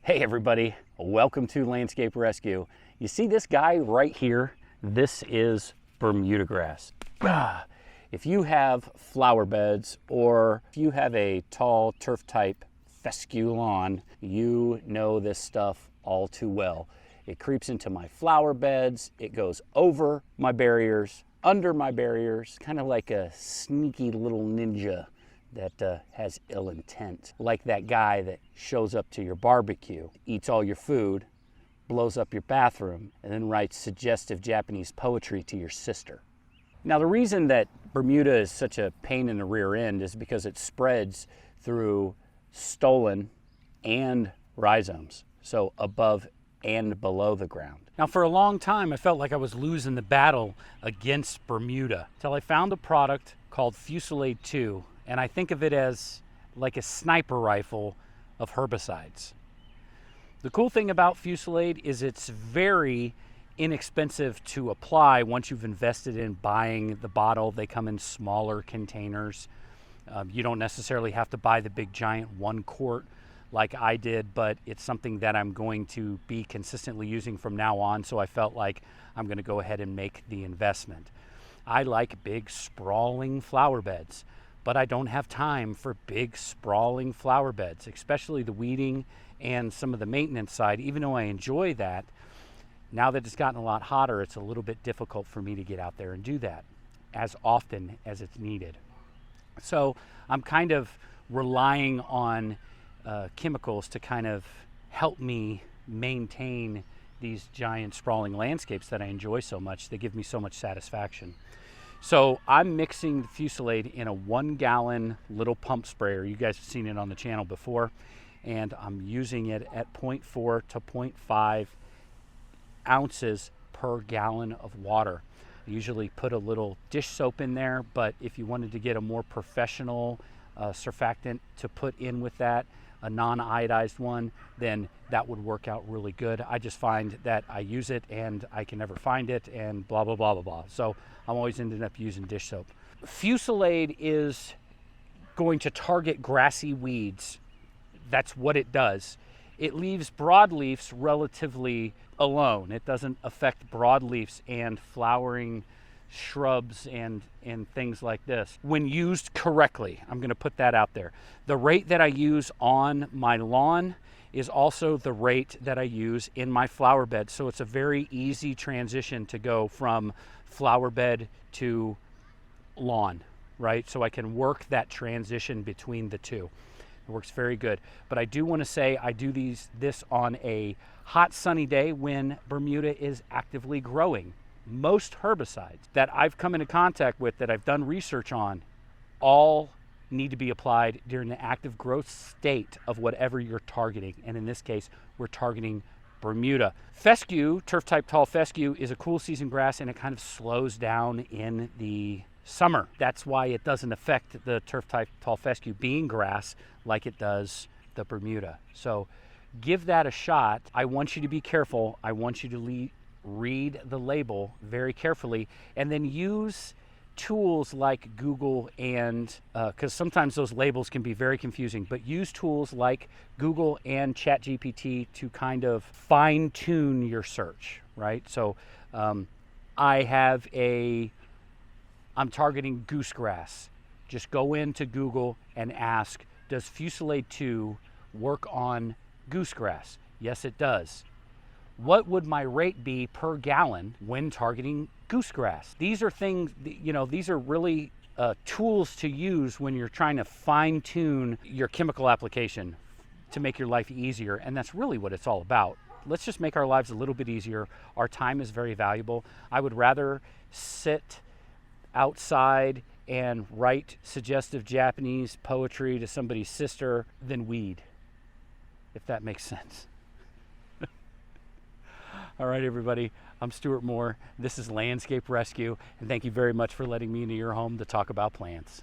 Hey everybody, welcome to Landscape Rescue. You see this guy right here? This is Bermuda grass. If you have flower beds or if you have a tall turf type fescue lawn, you know this stuff all too well. It creeps into my flower beds, it goes over my barriers, under my barriers, kind of like a sneaky little ninja that has ill intent. Like that guy that shows up to your barbecue, eats all your food, blows up your bathroom, and then writes suggestive Japanese poetry to your sister. Now the reason that Bermuda is such a pain in the rear end is because it spreads through stolon and rhizomes, so above and below the ground. Now for a long time I felt like I was losing the battle against Bermuda till I found a product called Fusilade II, and I think of it as like a sniper rifle of herbicides. The cool thing about Fusilade is it's very inexpensive to apply once you've invested in buying the bottle. They come in smaller containers. You don't necessarily have to buy the big giant 1 quart like I did, but it's something that I'm going to be consistently using from now on, so I felt like I'm going to go ahead and make the investment. I like big sprawling flower beds, but I don't have time for big sprawling flower beds, especially the weeding and some of the maintenance side. Even though I enjoy that, now that it's gotten a lot hotter, it's a little bit difficult for me to get out there and do that as often as it's needed. So I'm kind of relying on chemicals to kind of help me maintain these giant sprawling landscapes that I enjoy so much. They give me so much satisfaction. So I'm mixing the Fusilade in a 1 gallon little pump sprayer. You guys have seen it on the channel before, and I'm using it at 0.4 to 0.5 ounces per gallon of water. I usually put a little dish soap in there, but if you wanted to get a more professional surfactant to put in with that, a non-iodized one, then that would work out really good. I just find that I use it and I can never find it and blah, blah, blah, blah, blah. So I'm always ending up using dish soap. Fusilade is going to target grassy weeds. That's what it does. It leaves broadleafs relatively alone. It doesn't affect broadleafs and flowering shrubs and things like this when used correctly. I'm going to put that out there. The rate that I use on my lawn is also the rate that I use in my flower bed. So it's a very easy transition to go from flower bed to lawn, right? So I can work that transition between the two. It works very good. But I do want to say I do this on a hot sunny day when Bermuda is actively growing. Most herbicides that I've come into contact with, that I've done research on, all need to be applied during the active growth state of whatever you're targeting. And in this case, we're targeting Bermuda. Fescue, turf type tall fescue, is a cool season grass, and it kind of slows down in the summer. That's why it doesn't affect the turf type tall fescue being grass like it does the Bermuda. So give that a shot. I want you to be careful. I want you to read the label very carefully, and then use tools like Google and because sometimes those labels can be very confusing, but use tools like Google and ChatGPT to kind of fine-tune your search, right? So I'm targeting goosegrass. Just go into Google and ask, does Fusilade II work on goosegrass? Yes, it does. What would my rate be per gallon when targeting goosegrass? These are things, these are really tools to use when you're trying to fine tune your chemical application to make your life easier. And that's really what it's all about. Let's just make our lives a little bit easier. Our time is very valuable. I would rather sit outside and write suggestive Japanese poetry to somebody's sister than weed, if that makes sense. All right, everybody, I'm Stuart Moore. This is Landscape Rescue, and thank you very much for letting me into your home to talk about plants.